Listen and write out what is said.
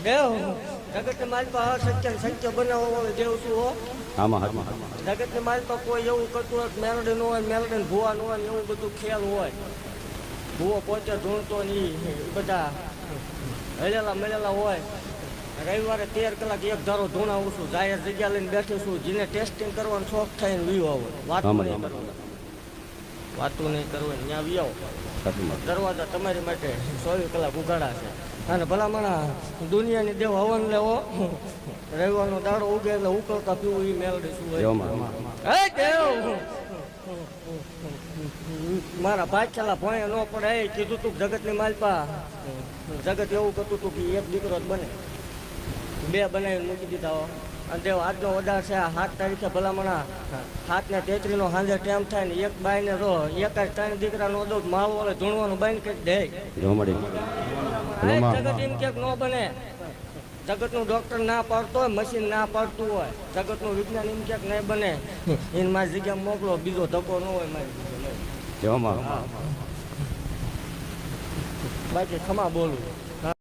દેવ જગતની માલિકા સત્ય સત્ય બનાવવા વાળો દેવ શું હો આમાં જગતની માલિકા કોઈ એવું કરતું હોય મેલડી નો હોય મેલડી ભૂવા નો હોય એવું બધું ખેલ હોય ભૂવો પોતે ધૂણતો ની બધા હળેલા મળેલા હોય રવિવારે 13 કલાક એક ધારો ધૂણાવું છું જાહેર જગ્યા લઈને બેઠું છું જેને ટેસ્ટિંગ કરવાનો શોખ થાય ને વીવો આવે વાતું નહીં કરવાનું વાતું નહીં કરવાની ત્યાં વી આવો દરવાજા તમારી માટે 24 કલાક ઉગાડા છે અને ભલામણા દુનિયાની દેવ હવન લેવો રવિવારનો દાડો ઉગે એટલે ઉકળતા પીવું એ મેળવી શું હોય દેવ મારા ભાઈ ભોંય ન પડે એ કીધું તું જગતની માલપા જગત એવું કરતું હતું કે એક દીકરો જ બને 2 બનાવીને મૂકી દીધા અને દેવ આજનો ઓર્ડર છે 7 તારીખે ભલામણા 7 ને 33 નો સાંજે ટાઈમ થાય ને એક બાઈને રો એક જ 3 દીકરાનો દો માલ વાળે ધૂણવાનું બાઈને કરી દે જગત એમ ક્યાંક ન બને જગતનું ડોક્ટર ના પાડતો હોય મશીન ના પાડતું હોય જગતનું વિજ્ઞાન એમ ક્યાંક નહીં બને એને મારી જગ્યા મોકલો બીજો ધક્કો ન હોય મારી બાકી ખમા બોલું